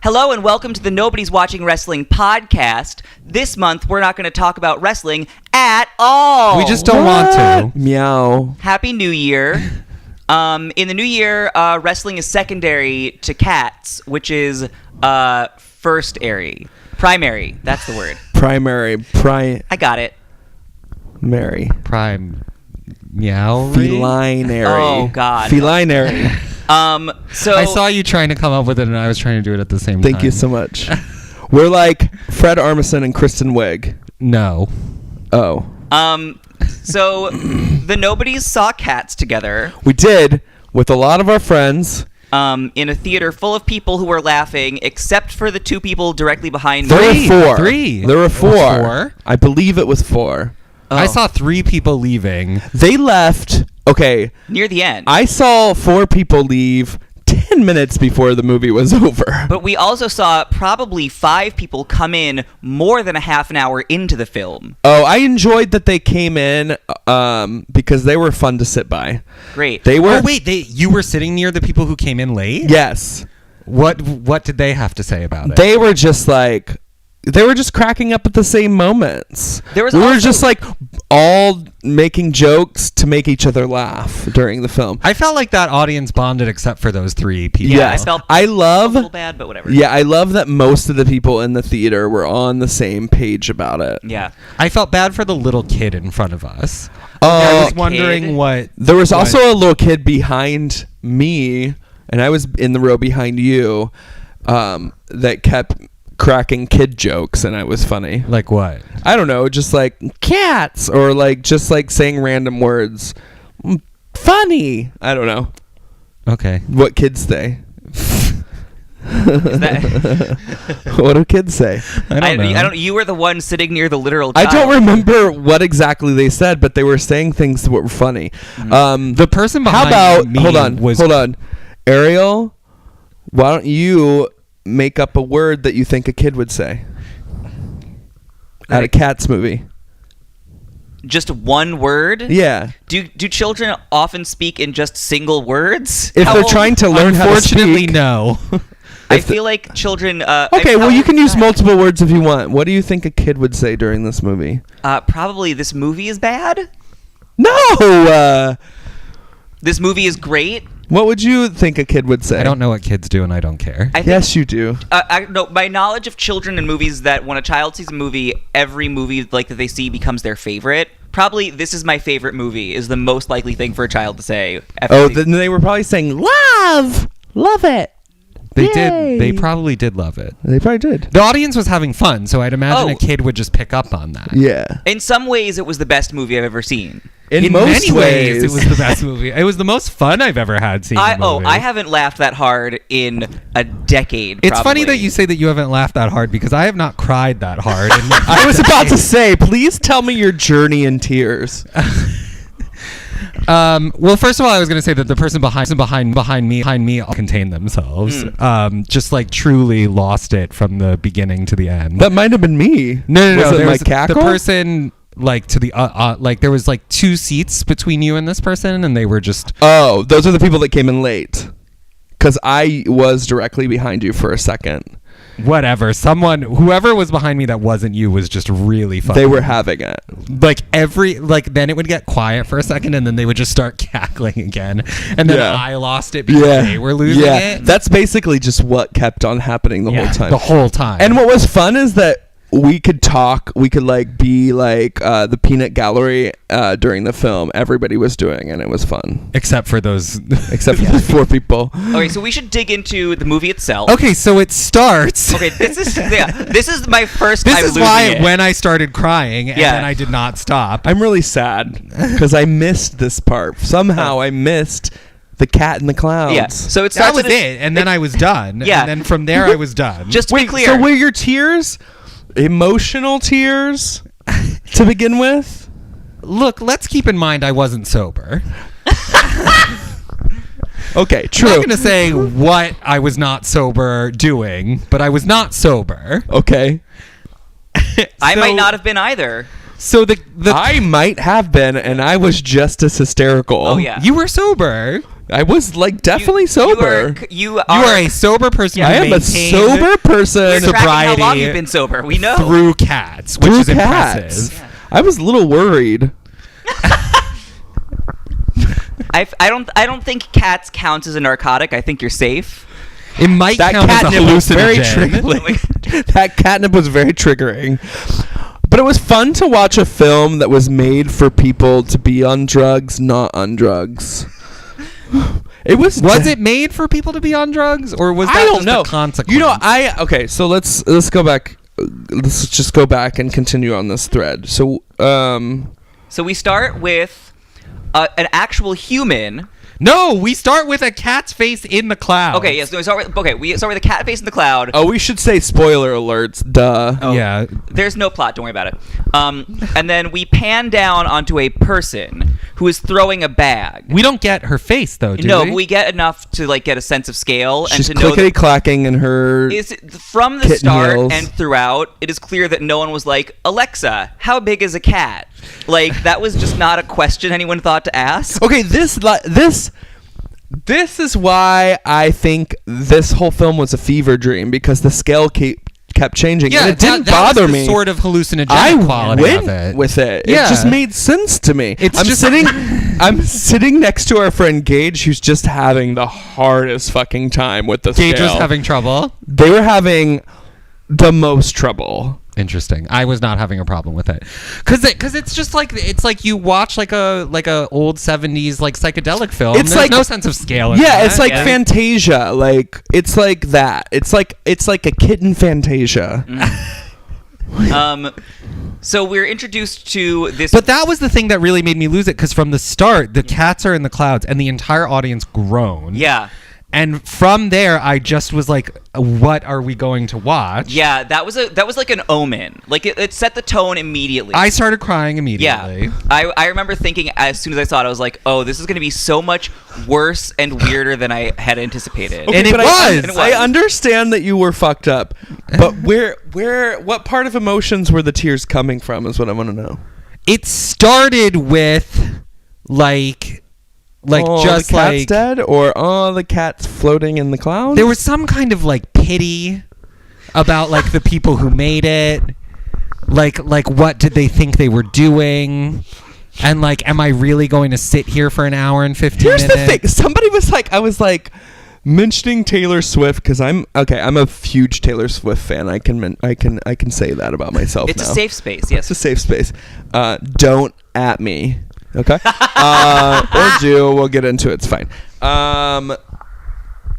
Hello and welcome to the Nobody's Watching Wrestling podcast. This month, we're not going to talk about wrestling at all. We just don't want to. Meow. Happy New Year. In the new year, wrestling is secondary to cats, which is primary. That's the word. I got it. Mary. Meow. Felinary. Oh, God. Felinary. So I saw you trying to come up with it, and I was trying to do it at the same time. Thank you so much. We're like Fred Armisen and Kristen Wiig. No. Oh. So the Nobodies saw Cats together. We did, with a lot of our friends. In a theater full of people who were laughing, except for the two people directly behind me. There were four. Three. There were four. Four? I believe it was four. Oh. I saw 3 people leaving. They left. Okay. Near the end. I saw 4 people leave 10 minutes before the movie was over. But we also saw probably 5 people come in more than a half an hour into the film. Oh, I enjoyed that they came in because they were fun to sit by. Great. They were. Oh, wait. You were sitting near the people who came in late? Yes. What did they have to say about it? They were just like. They were just cracking up at the same moments. We were just like all making jokes to make each other laugh during the film. I felt like that audience bonded except for those 3 people. Yeah, I love a little bad, but whatever. Yeah, I love that most of the people in the theater were on the same page about it. Yeah. I felt bad for the little kid in front of us. Oh, I was wondering what... There was also a little kid behind me, and I was in the row behind you, that kept cracking kid jokes, and it was funny. Like what? I don't know, just like cats, or like just like saying random words. Funny. I don't know. Okay. What kids say? That... What do kids say? I don't know. You were the one sitting near the literal child. I don't remember what exactly they said, but they were saying things that were funny. Mm-hmm. The person behind me hold on. Ariel, why don't you make up a word that you think a kid would say at a Cats movie? Just one word? Yeah. Do children often speak in just single words? If they're trying to learn how to speak. Unfortunately, no. I feel like children... okay, well, you can use multiple words if you want. What do you think a kid would say during this movie? Probably this movie is bad. No! This movie is great. What would you think a kid would say? I don't know what kids do, and I don't care. Yes, you do. No, my knowledge of children and movies, that when a child sees a movie, every movie like that they see becomes their favorite. Probably "this is my favorite movie" is the most likely thing for a child to say. Then they were probably saying love it. They Yay. did. They probably did love it. They probably did. The audience was having fun, so I'd imagine a kid would just pick up on that. Yeah. In some ways, it was the best movie I've ever seen. In many ways, it was the best movie. It was the most fun I've ever had seeing a movie. I haven't laughed that hard in a decade. It's funny that you say that you haven't laughed that hard, because I have not cried that hard. I was about to say, please tell me your journey in tears. Well, first of all, I was going to say that the person behind me all contained themselves. Just like truly lost it from the beginning to the end. That might have been me. No. Was it There my was cackle? the person like to the like there was like 2 seats between you and this person, and they were just... Oh, those are the people that came in late. Because I was directly behind you for a second. Whatever. Whoever was behind me that wasn't you was just really funny. They were having it. Then it would get quiet for a second, and then they would just start cackling again. And then I lost it because they were losing it. That's basically just what kept on happening the whole time. The whole time. And what was fun is that we could talk. We could like be like the peanut gallery during the film. Everybody was doing, and it was fun. Except for those... Except for the 4 people. Okay, so we should dig into the movie itself. Okay, so it starts... Okay, this is my first time This is why when I started crying, and then I did not stop. I'm really sad because I missed this part. Somehow I missed the cat in the clouds. Yeah, so it starts That was it, and then I was done. Yeah. And then from there I was done. Just to be clear. So were your tears emotional tears to begin with? Look, let's keep in mind I wasn't sober. Okay, true. I'm not going to say what I was not sober doing, but I was not sober. Okay. I might not have been either. So the I might have been, and I was just as hysterical. Oh, yeah. You were sober. I was like definitely sober. You are a sober person. Yeah. who I am a maintained sober person. We're tracking how long sobriety you've been sober. We know. through cats, which Through is cats. impressive. Yeah. I was a little worried. I don't think cats counts as a narcotic. I think you're safe. It might That count as a catnip was very hallucinogen. triggering. That catnip was very triggering. But it was fun to watch a film that was made for people to be on drugs, not on drugs. It was. Was it made for people to be on drugs, or was that I don't just know. a consequence? You know, okay. So let's go back. Let's just go back and continue on this thread. So So we start with an actual human. No, we start with a cat's face in the cloud. Okay, yes. No, we start with a cat face in the cloud. Oh, we should say spoiler alerts. Duh. Oh, Yeah. There's no plot. Don't worry about it. And then we pan down onto a person who is throwing a bag. We don't get her face though, do No, we? but we get enough to like get a sense of scale She's and to know clickety that clacking in her. from the kitten start heels. and throughout, it is clear that no one was like, Alexa, how big is a cat? Like that was just not a question anyone thought to ask. Okay, this is why I think this whole film was a fever dream, because the scale kept changing. Yeah, and it didn't that bother was the me. sort of hallucinogenic I quality went of it. with it. Yeah. It just made sense to me. It's I'm just- sitting next to our friend Gage, who's just having the hardest fucking time with the Gage scale. was having trouble. They were having the most trouble. Interesting. I was not having a problem with it, because it's just like you watch like a old 70s like psychedelic film. It's There's like- no sense of scale. In Yeah, that. it's like Yeah. Fantasia. Like it's like that. It's like a kitten Fantasia. So we're introduced to this. But that was the thing that really made me lose it, because from the start, the cats are in the clouds, and the entire audience groaned. yeah. And from there, I just was like, "What are we going to watch?" Yeah, that was like an omen. Like it set the tone immediately. I started crying immediately. Yeah, I remember thinking as soon as I saw it, I was like, "Oh, this is going to be so much worse and weirder than I had anticipated." And it but was. I understand that you were fucked up, but what part of emotions were the tears coming from? Is what I want to know. It started with like Oh, just the cat's like dead, or the cat's floating in the clouds. there was some kind of like pity about like the people who made it. Like what did they think they were doing? And like, am I really going to sit here for an hour and 15 Here's minutes? the thing. Somebody was like, I was like mentioning Taylor Swift, because I'm a huge Taylor Swift fan. I can say that about myself. It's now. a safe space. Yes. It's a safe space. Don't at me. Okay. Or do. We'll get into it. It's fine.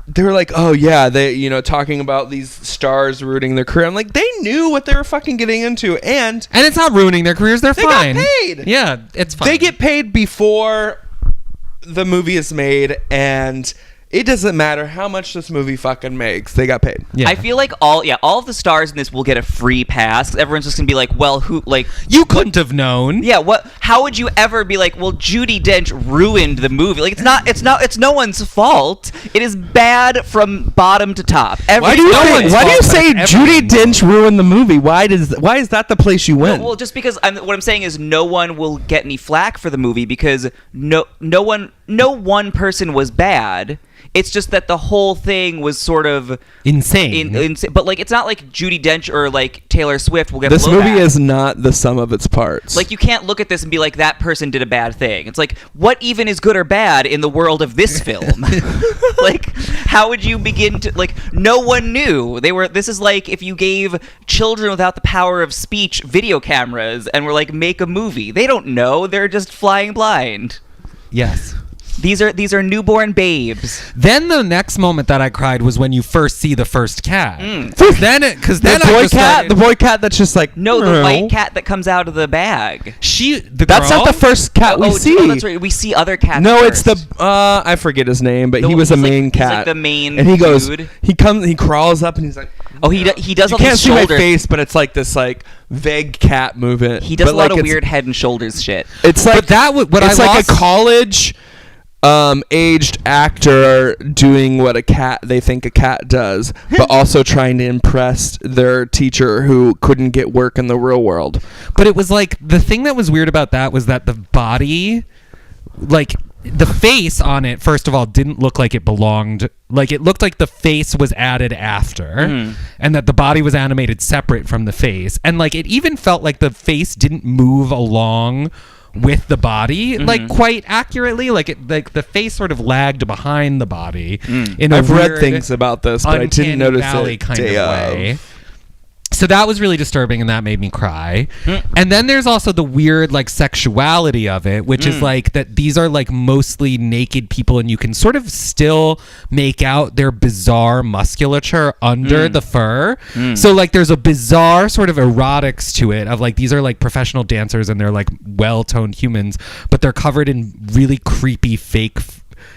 They were like, oh yeah, they talking about these stars ruining their career. I'm like, they knew what they were fucking getting into, and And it's not ruining their careers. They're they got fine. paid. Yeah, it's fine. They get paid before the movie is made, and it doesn't matter how much this movie fucking makes. They got paid. Yeah. I feel like all of the stars in this will get a free pass. Everyone's just gonna be like, well, who like. You couldn't have known. Yeah, what? How would you ever be like, well, Judi Dench ruined the movie? Like, it's no one's fault. It is bad from bottom to top. Why do you one's say fault, Judi but everyone's Dench ruined the movie? Why is that the place you went? Well, just because what I'm saying is no one will get any flack for the movie because no one person was bad. It's just that the whole thing was sort of Insane. but like it's not like Judi Dench or like Taylor Swift will get This movie blowback. is not the sum of its parts. Like you can't look at this and be like that person did a bad thing. It's like what even is good or bad in the world of this film? Like how would you begin to like no one knew. This is like if you gave children without the power of speech video cameras and were like make a movie. They don't know. They're just flying blind. Yes. These are newborn babes. Then the next moment that I cried was when you first see the first cat. the boy cat that's just like No, the "Meow." white cat that comes out of the bag. That's not the first cat we see. Oh, that's right. We see other cats. No, first. it's the I forget his name, but No, he was a he's like- main he's cat. like the main and he goes, dude. he crawls up and he's like, Oh, he does you all can't these see my shoulder. face, but it's like this like vague cat movement. He does But, a lot like, of it's- weird head and shoulders shit. It's like But that what it's I like lost- a college aged actor doing what they think a cat does, but also trying to impress their teacher who couldn't get work in the real world. But it was like the thing that was weird about that was that the body, like the face on it, first of all, didn't look like it belonged. Like, it looked like the face was added after, and that the body was animated separate from the face. And, like, it even felt like the face didn't move along with the body, like, quite accurately. Like, the face sort of lagged behind the body. I've read things about this, but I didn't notice it kind of way. So that was really disturbing, and that made me cry. And then there's also the weird, like, sexuality of it, which is like that these are like mostly naked people, and you can sort of still make out their bizarre musculature under the fur. So like there's a bizarre sort of erotics to it of like these are like professional dancers and they're like well-toned humans, but they're covered in really creepy fake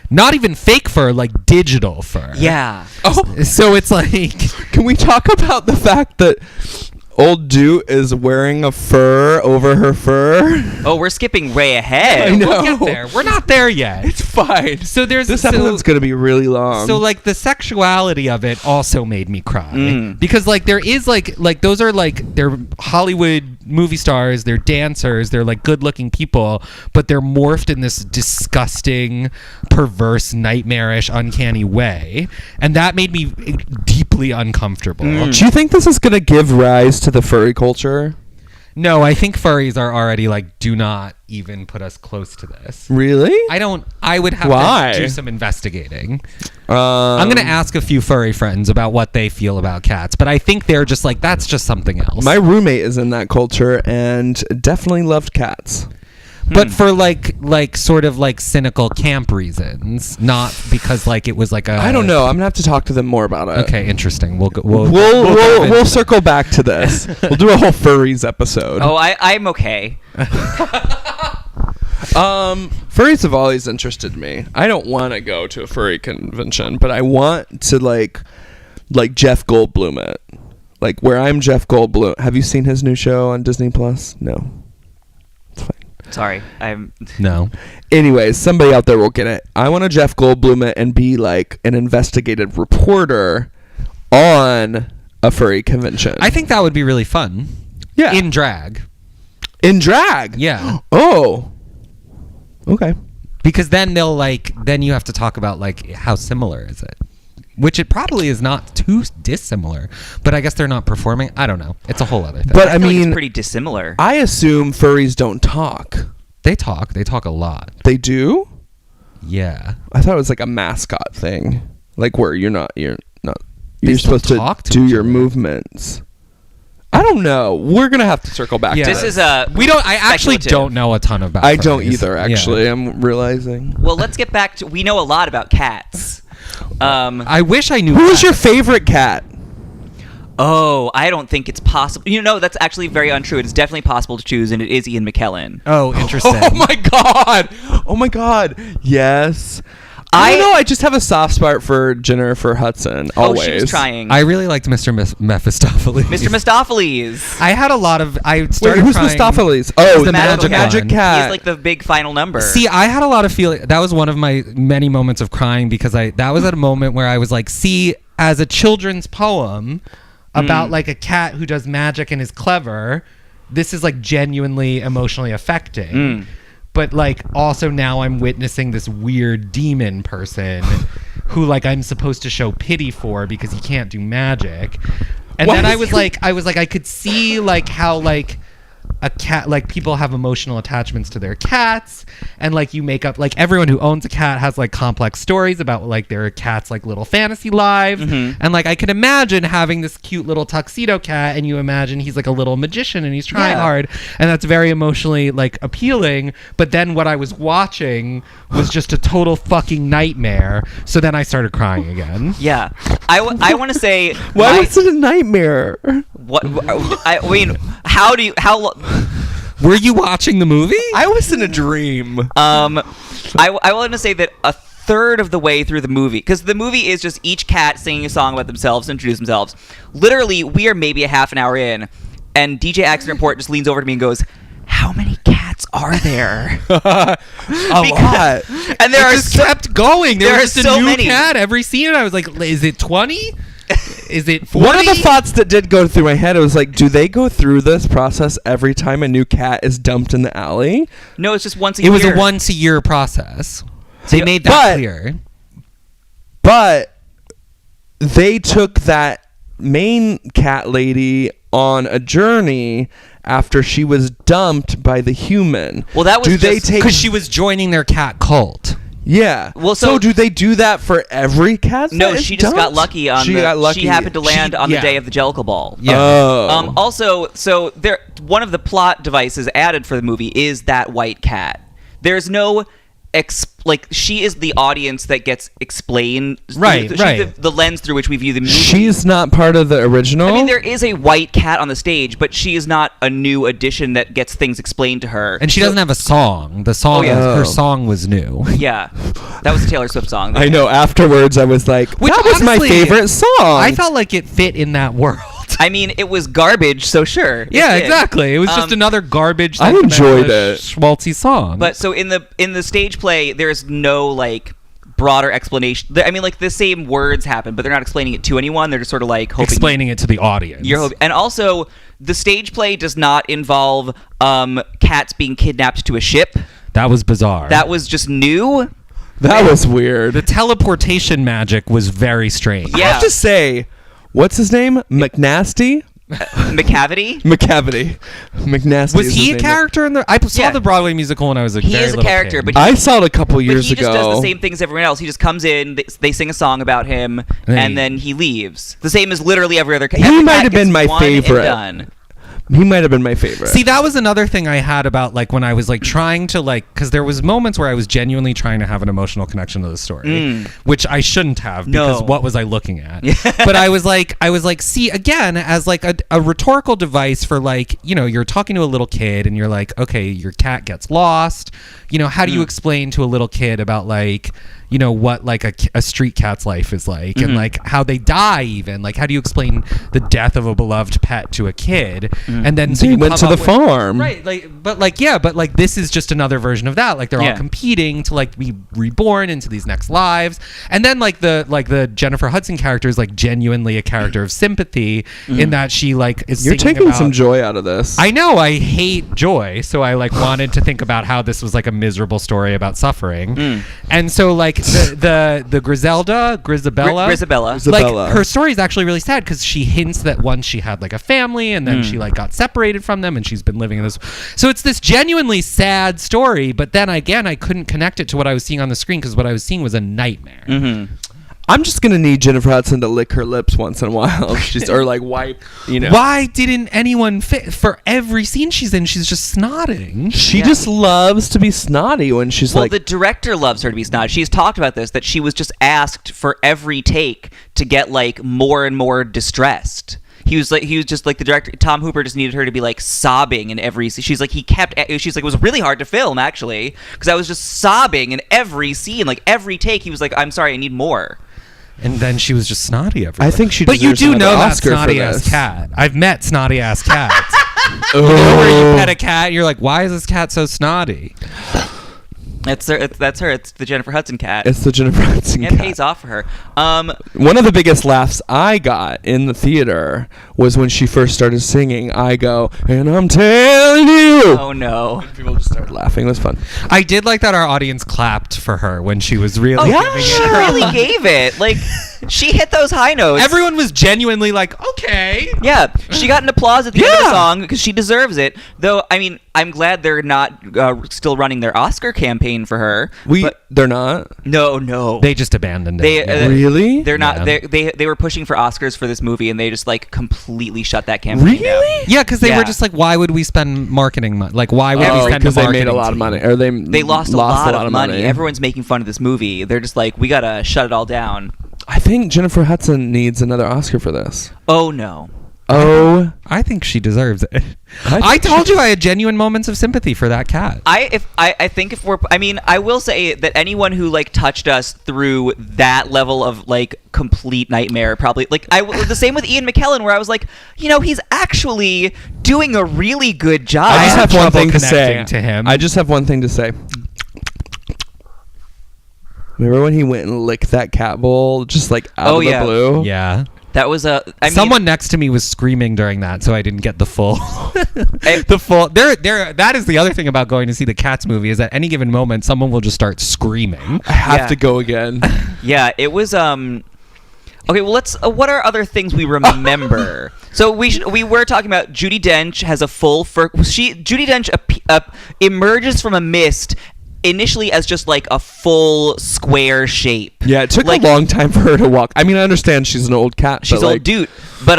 not even fake fur, like digital fur. Yeah. Oh, so it's like, can we talk about the fact that old Doot is wearing a fur over her fur? Oh, we're skipping way ahead. I know. we'll get there. We're not there yet. It's fine. So there's this episode's gonna be really long. So like the sexuality of it also made me cry because like there is like those are like they're Hollywood movie stars, they're dancers, they're like good looking people, but they're morphed in this disgusting, perverse, nightmarish, uncanny way, and that made me deeply uncomfortable. Do you think this is gonna give rise to the furry culture? No, I think furries are already like, do not even put us close to this. Really? I would have to do some investigating. I'm going to ask a few furry friends about what they feel about cats, but I think they're just like, that's just something else. My roommate is in that culture and definitely loved cats. But for like sort of like cynical camp reasons, not because like it was like a. I don't know. I'm gonna have to talk to them more about it. Okay, interesting. We'll circle back to this. We'll do a whole furries episode. Oh, I'm okay. Furries have always interested me. I don't want to go to a furry convention, but I want to like Jeff Goldblum it. Like where I'm Jeff Goldblum. Have you seen his new show on Disney Plus? No. It's fine. Sorry, I'm... No. Anyways, somebody out there will get it. I want to Jeff Goldblum it and be like an investigative reporter on a furry convention. I think that would be really fun. Yeah. In drag. In drag? Yeah. Oh. Okay. Because then then you have to talk about like how similar is it? Which it probably is not too dissimilar, but I guess they're not performing. I don't know. It's a whole other thing. But I feel like it's pretty dissimilar. I assume furries don't talk. They talk a lot. They do? Yeah. I thought it was like a mascot thing. Like where you're They still supposed to talk to do each your other. movements. I don't know. We're going to have to circle back to This this. is a... I actually speculative. don't know a ton about I don't furries. either, actually. Yeah. I'm realizing. Well, let's get back to... We know a lot about cats. I wish I knew. Who is that. your favorite cat? Oh, I don't think it's possible. You know, that's actually very untrue. It is definitely possible to choose, and it is Ian McKellen. Oh, interesting. Oh my god! Oh my god! Yes. I don't know. I just have a soft spot for Jennifer Hudson. Always. Oh, she was trying. I really liked Mr. Mephistopheles. Mr. Mistopheles. I had a lot of. I Wait, started who's crying. Mistopheles? Oh, the the magic one. cat. He's like the big final number. See, I had a lot of feeling. That was one of my many moments of crying because that was at a moment where I was like, see, as a children's poem about like a cat who does magic and is clever, this is like genuinely emotionally affecting. But like also now I'm witnessing this weird demon person who like I'm supposed to show pity for because he can't do magic. And then I was like I could see like how like a cat, like people have emotional attachments to their cats, and like you make up, like everyone who owns a cat has like complex stories about like their cat's like little fantasy lives. And like I can imagine having this cute little tuxedo cat, and you imagine he's like a little magician and he's trying hard, and that's very emotionally like appealing. But then what I was watching was just a total fucking nightmare, so then I started crying again. Yeah. I want to say... Why was it a nightmare? What? I mean, how Were you watching the movie? I was in a dream. I want to say that a third of the way through the movie, because the movie is just each cat singing a song about themselves, introduce themselves. Literally, we are maybe a half an hour in, and DJ Accident Report just leans over to me and goes, "How many cats are there?" A lot. And there it are just kept going. There there was are just a so new many. cat every scene. I was like, is it 20? Is it 40? One of the thoughts that did go through my head, it was like, do they go through this process every time a new cat is dumped in the alley? No, it's just once a year. It was a once a year process. They made that clear. But they took that main cat lady on a journey after she was dumped by the human. Well, that was because she was joining their cat cult. Yeah. Well, so do they do that for every cat? No, she just got lucky on she happened to land on the day of the Jellicle Ball. Yeah. Oh. Also, so one of the plot devices added for the movie is that white cat. There's no she is the audience that gets explained. Right. She's the lens through which we view the movie. She's not part of the original. I mean, there is a white cat on the stage, but she is not a new addition that gets things explained to her. And she doesn't have a song. The song, her song was new. Yeah, that was a Taylor Swift song. I know. Afterwards, I was like, that was my favorite song. I felt like it fit in that world. I mean, it was garbage, so sure. Yeah, exactly. It was just another garbage. I enjoyed it. Schmaltzy song. But so in the stage play, there's no like broader explanation. I mean, like the same words happen, but they're not explaining it to anyone. They're just sort of like explaining it to the audience. And also, the stage play does not involve cats being kidnapped to a ship. That was bizarre. That was just new. That was weird. The teleportation magic was very strange. I have to say, what's his name? McNasty? McCavity? McNasty. Was he a character in the... I saw the Broadway musical when I was a very little kid. He is a character, but I saw it a couple years ago. He just does the same thing as everyone else. He just comes in, they sing a song about him, and then he leaves. The same as literally every other cat. He might have been my favorite. He might have been my favorite. See, that was another thing I had about like when I was like trying to like, because there was moments where I was genuinely trying to have an emotional connection to the story, which I shouldn't have because what was I looking at? But I was like, see, again, as like a rhetorical device for like, you know, you're talking to a little kid and you're like, okay, your cat gets lost. You know, how do you explain to a little kid about like, you know, what like a street cat's life is like and like how they die even, like how do you explain the death of a beloved pet to a kid? And then so you went to the farm, right? But this is just another version of that. Like they're all competing to like be reborn into these next lives. And then like the Jennifer Hudson character is like genuinely a character of sympathy in that she like is. You're taking some joy out of this. I know, I hate joy, so I like wanted to think about how this was like a miserable story about suffering. And so like the Grisabella, like her story is actually really sad because she hints that once she had like a family and then she like got separated from them and she's been living in this. So it's this genuinely sad story, but then again I couldn't connect it to what I was seeing on the screen because what I was seeing was a nightmare. I'm just gonna need Jennifer Hudson to lick her lips once in a while. Or like wipe, you know. Why didn't anyone fit for every scene she's in? She's just snotting. She just loves to be snotty when she's like. Well, the director loves her to be snotty. She's talked about this, that she was just asked for every take to get like more and more distressed. He was just like the director. Tom Hooper just needed her to be like sobbing in every. She's like it was really hard to film actually because I was just sobbing in every scene, like every take. He was like, I'm sorry, I need more. And then she was just snotty everywhere. I think she. But you do know that snotty ass cat. I've met snotty ass cats. You know where you pet a cat, and you're like, why is this cat so snotty? That's her. It's the Jennifer Hudson cat. It's the Jennifer Hudson cat. It pays off for her. One of the biggest laughs I got in the theater was when she first started singing I Go, and I'm telling you. Oh, no. And people just started laughing. It was fun. I did like that our audience clapped for her when she was really giving it. She really gave it. Like, she hit those high notes. Everyone was genuinely like, okay. Yeah, she got an applause at the end of the song because she deserves it. Though, I mean, I'm glad they're not still running their Oscar campaign for her. They're not? No. They just abandoned it. Really? They're not. Yeah. They were pushing for Oscars for this movie, and they just like completely shut that campaign down. Yeah, because they were just like, why would we spend marketing money? Like, why would we spend because they made a lot of money, or they lost a lot of money. Everyone's making fun of this movie. They're just like, we gotta shut it all down. I think Jennifer Hudson needs another Oscar for this. Oh no. Oh, I think she deserves it. I told you I had genuine moments of sympathy for that cat. I will say that anyone who like touched us through that level of like complete nightmare probably like the same with Ian McKellen where I was like, you know, he's actually doing a really good job. I just have one thing to say to him. I just have one thing to say. Remember when he went and licked that cat bowl just like out of the blue? Yeah. That was a. I mean, Someone next to me was screaming during that, so I didn't get the full. The full. That is the other thing about going to see the Cats movie is at any given moment someone will just start screaming. I have to go again. Yeah, it was. Okay, well, let's. What are other things we remember? So we were talking about Judi Dench has a full. Judi Dench emerges from a mist. Initially as just like a full square shape. Yeah, it took like, a long time for her to walk. I mean, I understand she's an old cat. She's but old dude, but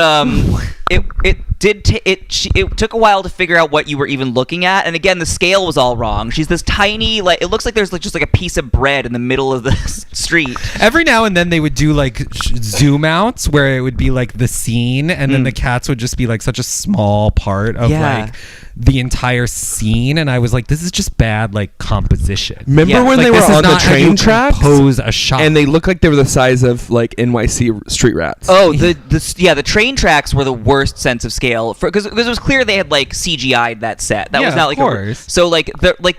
it took a while to figure out what you were even looking at, and again the scale was all wrong. She's this tiny, like it looks like there's like just like a piece of bread in the middle of the street. Every now and then they would do like zoom outs where it would be like the scene, and then the cats would just be like such a small part of like the entire scene, and I was like, this is just bad like composition. Remember when like, they were this is on the not how train you tracks? compose a shot, And they looked like they were the size of like NYC street rats. Oh, the train tracks were the worst sense of scale because it was clear they had like CGI'd that set. That was not like of course. So like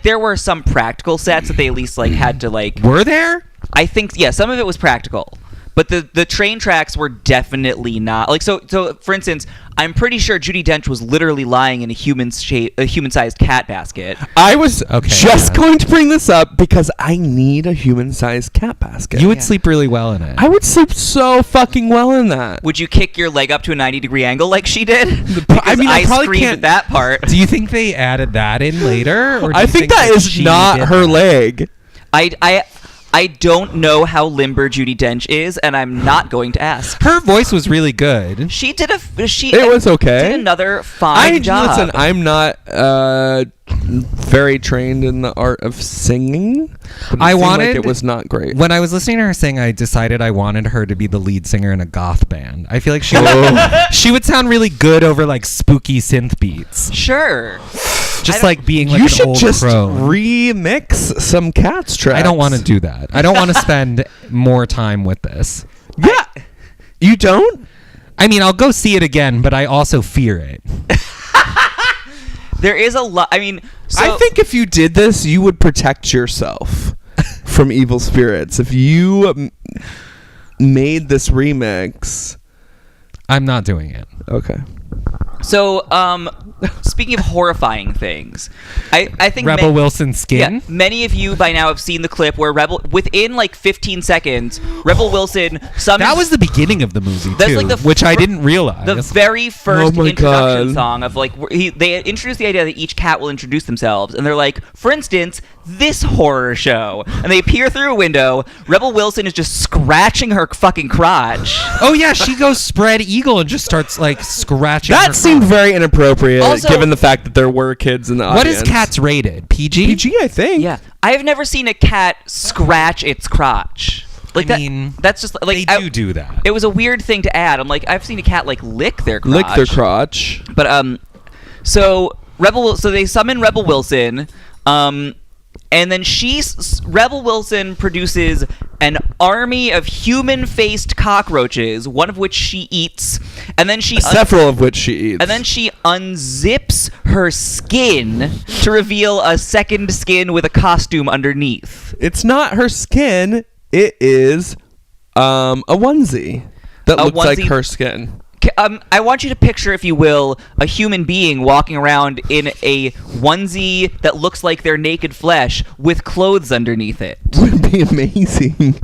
there were some practical sets that they at least like had to like. Were there? I think some of it was practical. But the train tracks were definitely not like so. For instance, I'm pretty sure Judi Dench was literally lying in a human-sized cat basket. I was just going to bring this up because I need a human-sized cat basket. You would sleep really well in it. I would sleep so fucking well in that. Would you kick your leg up to a 90-degree angle like she did? I mean, I probably screamed can't. at that part. Do you think they added that in later? Or do I you think that is she not did her that? leg. I don't know how limber Judi Dench is, and I'm not going to ask. Her voice was really good. It was okay. Did another fine job. Listen, I'm not very trained in the art of singing. But it seemed like it was not great. When I was listening to her sing, I decided I wanted her to be the lead singer in a goth band. I feel like she would sound really good over like spooky synth beats. Sure. Just like being like you an should old just crone. remix some Cats tracks. I don't want to do that. I don't want to spend more time with this. Yeah. You don't? I mean, I'll go see it again, but I also fear it. There is a lot. I mean, I think if you did this, you would protect yourself from evil spirits. If you made this remix, I'm not doing it. Okay. So, speaking of horrifying things, I think Rebel Wilson's skin. Yeah, many of you by now have seen the clip where within like 15 seconds, Rebel Wilson summons. That was the beginning of the movie That's too, like the which I didn't realize. The very first Oh my introduction God. song of like they introduced the idea that each cat will introduce themselves, and they're like, for instance, this horror show, and they peer through a window. Rebel Wilson is just scratching her fucking crotch. Oh yeah, she goes spread eagle and just starts like scratching. That her seemed crotch. very inappropriate, Also- given the fact that there were kids in the What audience. is Cats rated? PG? PG, I think. Yeah, I have never seen a cat scratch its crotch. Like I mean, that's just like they do that. It was a weird thing to add. I'm like, I've seen a cat like lick their crotch. Lick their crotch. But so they summon Rebel Wilson, and then Rebel Wilson produces an army of human-faced cockroaches, one of which she eats, and then Several of which she eats. and then she unzips her skin to reveal a second skin with a costume underneath. It's not her skin. It is a onesie that looks like onesie- her skin. I want you to picture, if you will, a human being walking around in a onesie that looks like their naked flesh with clothes underneath it. Would be amazing.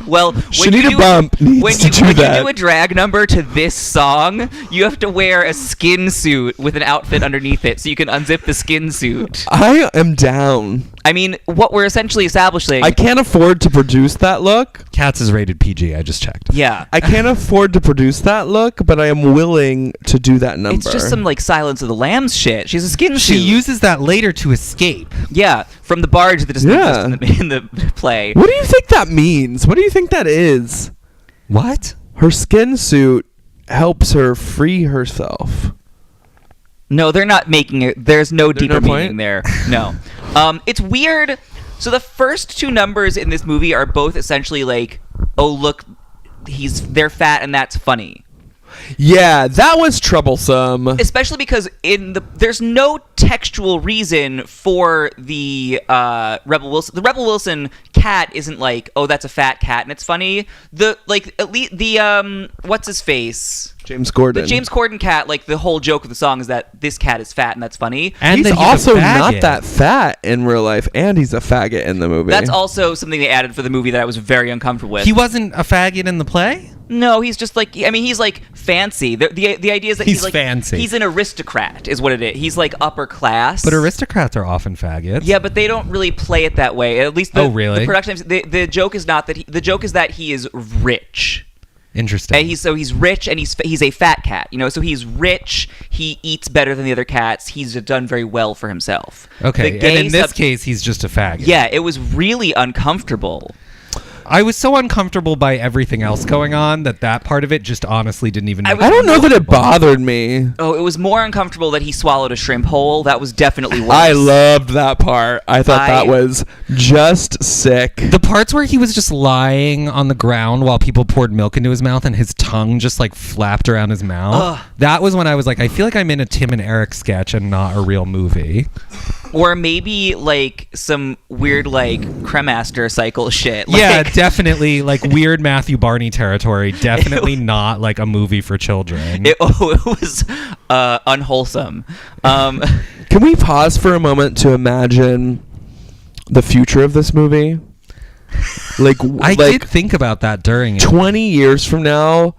Well, Shanita Bump needs to do when that. you do a drag number to this song, you have to wear a skin suit with an outfit underneath it, so you can unzip the skin suit. I am down. I mean, what we're essentially establishing. I can't afford to produce that look. Cats is rated PG. I just checked. Yeah. I can't afford to produce that look, but I am willing to do that number. It's just some like Silence of the Lambs shit. She's a skin suit. She uses that later to escape. Yeah, from the barge that doesn't exist in the play. What do you think that means? What do you think that is? What? Her skin suit helps her free herself. No, they're not making it. There's no There's deeper no point? meaning there. No. It's weird. So the first two numbers in this movie are both essentially like, oh look, they're fat and that's funny. Yeah, that was troublesome. Especially because there's no textual reason for the Rebel Wilson. The Rebel Wilson cat isn't like, oh, that's a fat cat and it's funny. At least what's his face? James Corden. The James Corden cat, like the whole joke of the song is that this cat is fat and that's funny. And he's that also a not faggot. that fat in real life, and he's a faggot in the movie. That's also something they added for the movie that I was very uncomfortable with. He wasn't a faggot in the play? No, he's just like, I mean, he's like fancy. The idea is that he's like fancy. He's an aristocrat, is what it is. He's like upper class. But aristocrats are often faggots. Yeah, but they don't really play it that way. At least Oh, really? the production. The joke is not that. The joke is that he is rich. Interesting. And he's rich and he's a fat cat, so he's rich. He eats better than the other cats. He's done very well for himself. Okay, The gay and in this case, he's just a faggot. yeah, it was really uncomfortable. I was so uncomfortable by everything else going on that part of it just honestly didn't even. I don't know that it bothered me. Oh, it was more uncomfortable that he swallowed a shrimp whole. That was definitely worse. I loved that part. I thought that was just sick. The parts where he was just lying on the ground while people poured milk into his mouth and his tongue just like flapped around his mouth. Ugh. That was when I was like, I feel like I'm in a Tim and Eric sketch and not a real movie. Or maybe like some weird like Cremaster cycle shit. Yeah, Like, definitely like weird Matthew Barney territory. Definitely not like a movie for children. it was unwholesome. Can we pause for a moment to imagine the future of this movie? I did think about that during it. 20 years from now,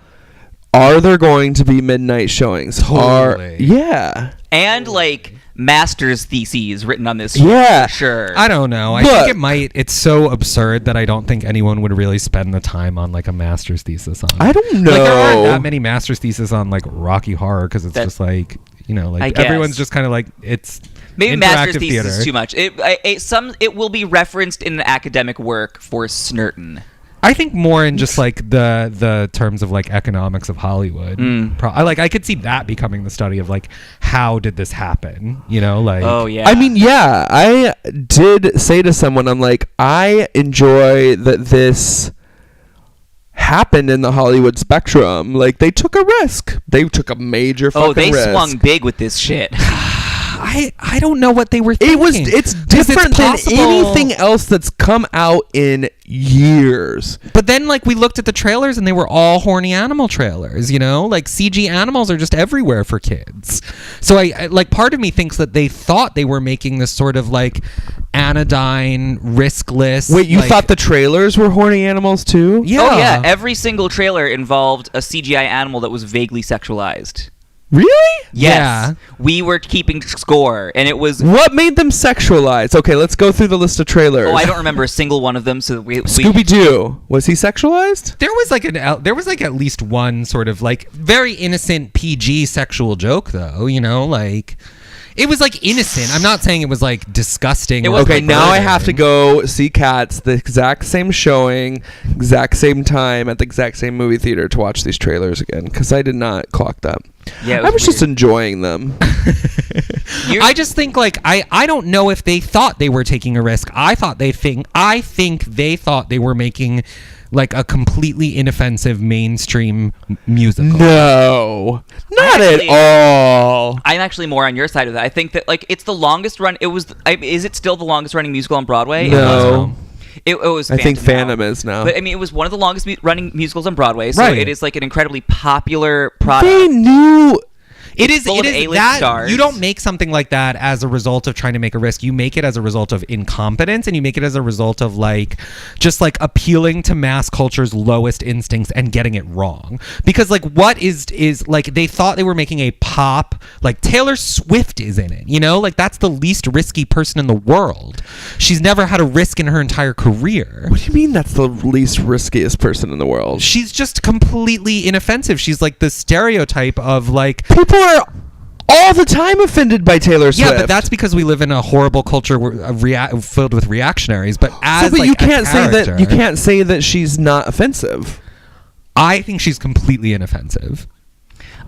are there going to be midnight showings? Totally. Yeah. And like master's theses written on this. Yeah. For sure. I don't know. I think it might. It's so absurd that I don't think anyone would really spend the time on like a master's thesis on it. I don't know. Like there aren't that many master's theses on like Rocky Horror because it's just like I guess. everyone's just kind of like it's Maybe interactive master's thesis theater. is too much. It will be referenced in an academic work for Snurton. I think more in just like the terms of like economics of Hollywood. I could see that becoming the study of like how did this happen? Like Oh yeah. I mean, yeah, I did say to someone, I'm like, I enjoy that this happened in the Hollywood spectrum. Like, they took a risk. They took a major fucking risk. they swung big with this shit. I don't know what they were thinking. It's different than anything else that's come out in years. But then, like, we looked at the trailers and they were all horny animal trailers, Like, CG animals are just everywhere for kids. So, I like, part of me thinks that they thought they were making this sort of, like, anodyne, riskless... Wait, you like, thought the trailers were horny animals, too? Yeah. Oh yeah. Every single trailer involved a CGI animal that was vaguely sexualized. Really? Yeah. Yes. We were keeping score, and it was... What made them sexualized? Okay, let's go through the list of trailers. Oh, I don't remember a single one of them, so we Scooby-Doo. Was he sexualized? There was like at least one sort of like very innocent PG sexual joke though, like it was like innocent. I'm not saying it was like disgusting. It or was Okay, like now I murder. have to go see Cats the exact same showing, exact same time at the exact same movie theater to watch these trailers again because I did not clock that. Yeah, it I was was just weird. enjoying them. I just think like I don't know if they thought they were taking a risk. I think they thought they were making like a completely inoffensive mainstream musical. No, not Actually, at all. I'm actually more on your side of that. I think that like it's the longest run. Is it still the longest running musical on Broadway? No. It was. I think Phantom now. is now. But I mean, it was one of the longest running musicals on Broadway, so Right. it is like an incredibly popular product. They knew. It is full of A-list that stars. you don't make something like that as a result of trying to make a risk. You make it as a result of incompetence, and you make it as a result of like just like appealing to mass culture's lowest instincts and getting it wrong. Because like what is like they thought they were making a pop, like Taylor Swift is in it, like that's the least risky person in the world. She's never had a risk in her entire career. What do you mean that's the least riskiest person in the world? She's just completely inoffensive. She's like the stereotype of like People are all the time offended by Taylor Swift. yeah, but that's because we live in a horrible culture filled with reactionaries. But as but like, you a can't character, say that she's not offensive. I think she's completely inoffensive.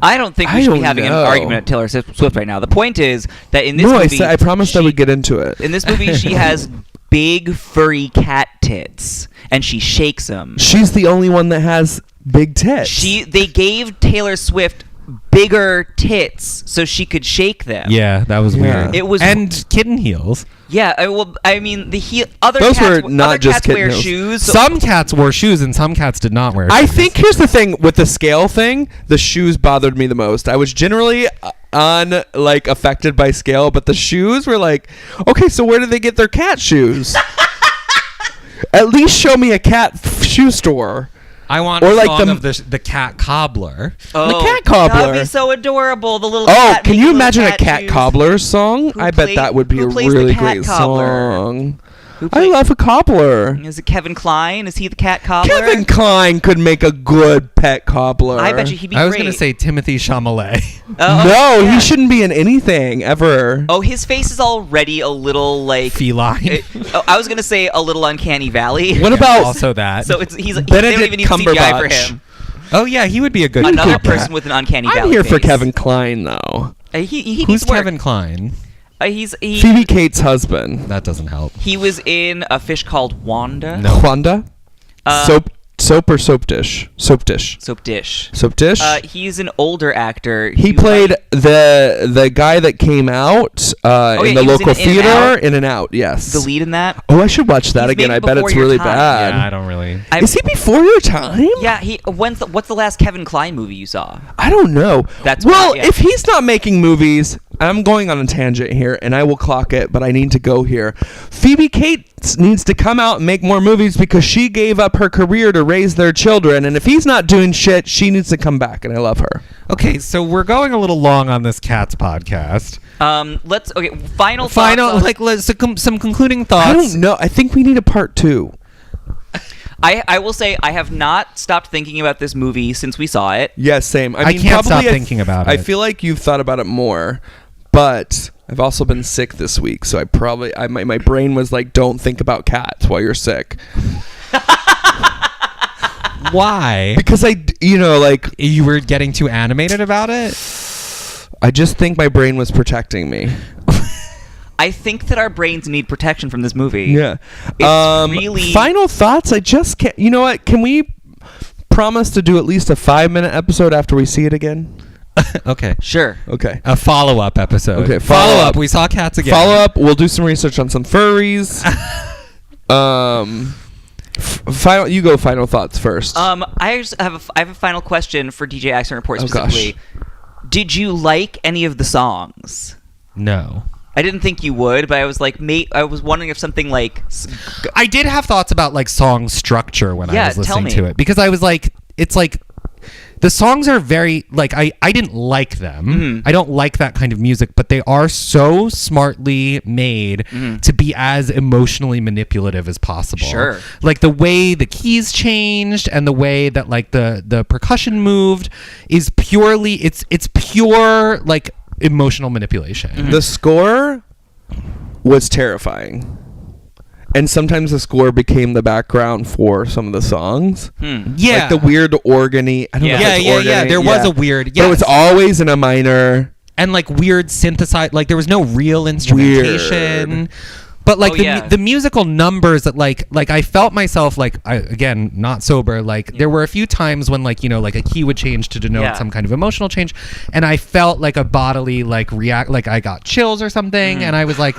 I don't think we I should be don't having an know. argument at Taylor Swift right now. The point is that in this No, movie, I promised I would get into it. In this movie, she has big furry cat tits, and she shakes them. She's the only one that has big tits. They gave Taylor Swift bigger tits so she could shake them. Yeah, that was weird. It was and kitten heels. Yeah, I mean other Those cats, were not other just cats kitten wear heels. shoes. So Some cats wore shoes and some cats did not wear shoes. I think here's the thing with the scale thing. The shoes bothered me the most. I was generally affected by scale, but the shoes were like, okay, so where did they get their cat shoes? At least show me a cat shoe store. I want or a like song of the cat cobbler. The cat cobbler. That'd be so adorable. The little Oh, cat can making you little imagine a cat shoes. cobbler song? I bet that would be a really great song. I love a cobbler. Is it Kevin Kline? Is he the cat cobbler? Kevin Kline could make a good pet cobbler. I bet you he'd be I was great. going to say Timothy Chalamet. No, yeah. he shouldn't be in anything ever. Oh, his face is already a little like Feline. I was gonna say a little uncanny valley. What about also that? So he's they don't Benedict even need CGI for Cumberbatch? him. Oh yeah, he would be a good Another cat. person with an uncanny valley. I'm here for face. Kevin Kline, though. He Who's needs work. Kevin Kline? Phoebe Cates' husband. That doesn't help. He was in A Fish Called Wanda. No. Wanda? Soap or soap dish? Soap dish. Soap dish. Soap dish? He's an older actor. He played the guy that came out in the he was local in In and theater. Out. In and Out, yes. the lead in that. Oh, I should watch that He's again. maybe I bet before it's your really time. bad. Yeah, I don't really. Is he before your time? Yeah, what's the last Kevin Kline movie you saw? I don't know. That's well, why, yeah. if he's not making movies, I'm going on a tangent here, and I will clock it, but I need to go here. Phoebe Cates needs to come out and make more movies because she gave up her career to raise their children, and if he's not doing shit, she needs to come back, and I love her. Okay, so we're going a little long on this Cats podcast. Final thoughts. Some concluding thoughts. I don't know. I think we need a part 2. I will say I have not stopped thinking about this movie since we saw it. Yes, same. I can't stop thinking about it. I feel like you've thought about it more, but I've also been sick this week, so my brain was like, don't think about cats while you're sick. Why? Because You were getting too animated about it? I just think my brain was protecting me. I think that our brains need protection from this movie. Yeah. It's really... Final thoughts? I just can't... You know what? Can we promise to do at least a 5-minute episode after we see it again? Okay. Sure. Okay. A follow-up episode. Okay, follow-up. We saw Cats again. Follow-up. We'll do some research on some furries. You go final thoughts first. I have a final question for DJ Accent Report specifically. Gosh. Did you like any of the songs? No. I didn't think you would, but I was like, I was wondering if something like... I did have thoughts about like song structure when I was tell listening me. to it, because I was like, it's like the songs are very like I didn't like them. Mm-hmm. I don't like that kind of music, but they are so smartly made to be as emotionally manipulative as possible. Sure. Like the way the keys changed and the way that like the percussion moved is purely it's pure like emotional manipulation. Mm-hmm. The score was terrifying. And sometimes the score became the background for some of the songs. Yeah. Like the weird organy. I don't know if it's Yeah. organy. There was a weird... But it was always in a minor. And like weird synthesize, like there was no real instrumentation. Weird. But like the musical numbers that like I felt myself like again not sober, like there were a few times when like like a key would change to denote some kind of emotional change, and I felt like a bodily like react, like I got chills or something, and I was like,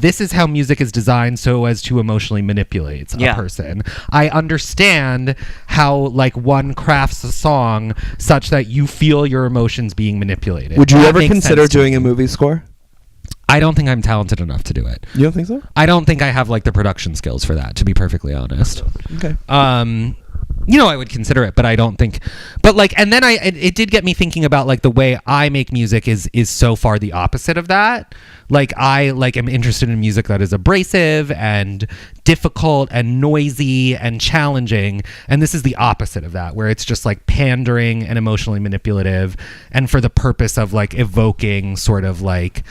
this is how music is designed so as to emotionally manipulate a person. I understand how like one crafts a song such that you feel your emotions being manipulated. Would you That ever makes consider sense to doing me. a movie score? I don't think I'm talented enough to do it. You don't think so? I don't think I have like the production skills for that, to be perfectly honest. Okay. I would consider it, but I don't think. But like, and then it did get me thinking about like the way I make music is so far the opposite of that. Like I like am interested in music that is abrasive and difficult and noisy and challenging, and this is the opposite of that, where it's just like pandering and emotionally manipulative, and for the purpose of like evoking sort of like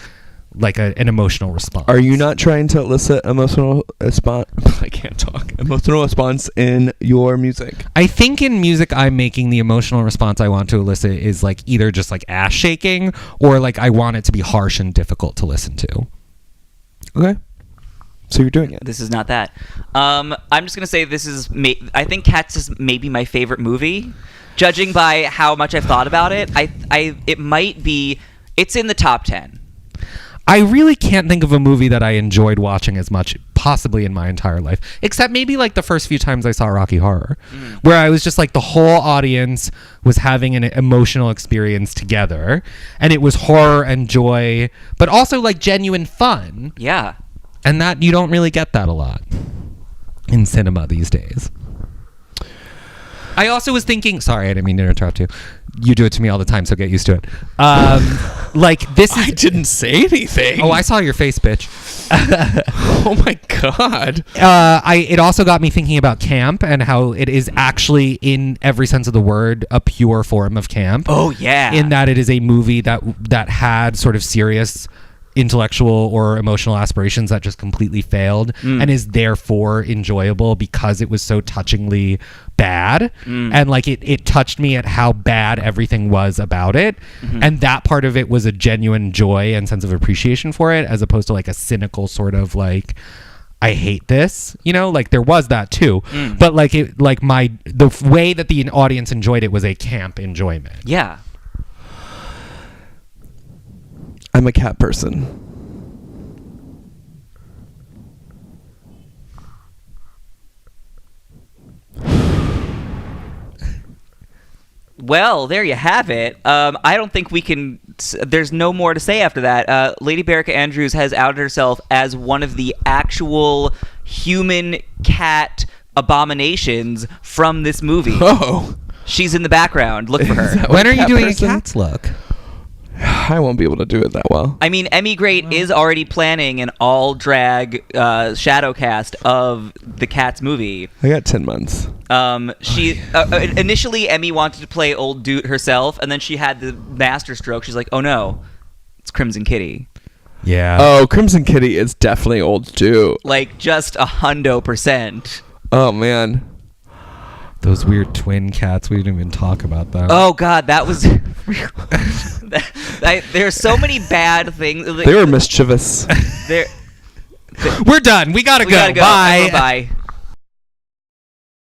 an emotional response. Are you not trying to elicit emotional response? I can't talk. Emotional response in your music. I think in music I'm making the emotional response I want to elicit is like either just like ass shaking or like I want it to be harsh and difficult to listen to. Okay. So you're doing it. This is not that. I'm just gonna say this is. I think Cats is maybe my favorite movie, judging by how much I've thought about it. It might be. It's in the top 10. I really can't think of a movie that I enjoyed watching as much, possibly in my entire life, except maybe like the first few times I saw Rocky Horror, where I was just like the whole audience was having an emotional experience together, and it was horror and joy, but also like genuine fun. Yeah. And that you don't really get that a lot in cinema these days. I also was thinking, sorry, I didn't mean to interrupt you. You do it to me all the time, so get used to it. Like this is. I didn't say anything. Oh, I saw your face, bitch. Oh my God. It also got me thinking about camp and how it is actually, in every sense of the word, a pure form of camp. Oh yeah. In that it is a movie that had sort of serious intellectual or emotional aspirations that just completely failed, and is therefore enjoyable because it was so touchingly bad, and like it touched me at how bad everything was about it, and that part of it was a genuine joy and sense of appreciation for it, as opposed to like a cynical sort of like, I hate this, you know, like there was that too, but like it, like the way that the audience enjoyed it was a camp enjoyment. Yeah. I'm a cat person. Well, there you have it. I don't think we can. There's no more to say after that. Lady Berika Andrews has outed herself as one of the actual human cat abominations from this movie. Oh. She's in the background. Look for her. When are you cat doing person? a Cats look? I won't be able to do it that well. I mean, Emmy Great is already planning an all-drag shadow cast of the Cats movie. I got 10 months. She initially Emmy wanted to play old Doot herself, and then she had the master stroke. She's like, "Oh no, it's Crimson Kitty." Yeah. Oh, Crimson Kitty is definitely old too. Like just 100%. Oh man. Those weird twin cats. We didn't even talk about that. Oh God, that was. There's so many bad things. They were mischievous. They're, We're done. We gotta go. Gotta go. Bye. Bye.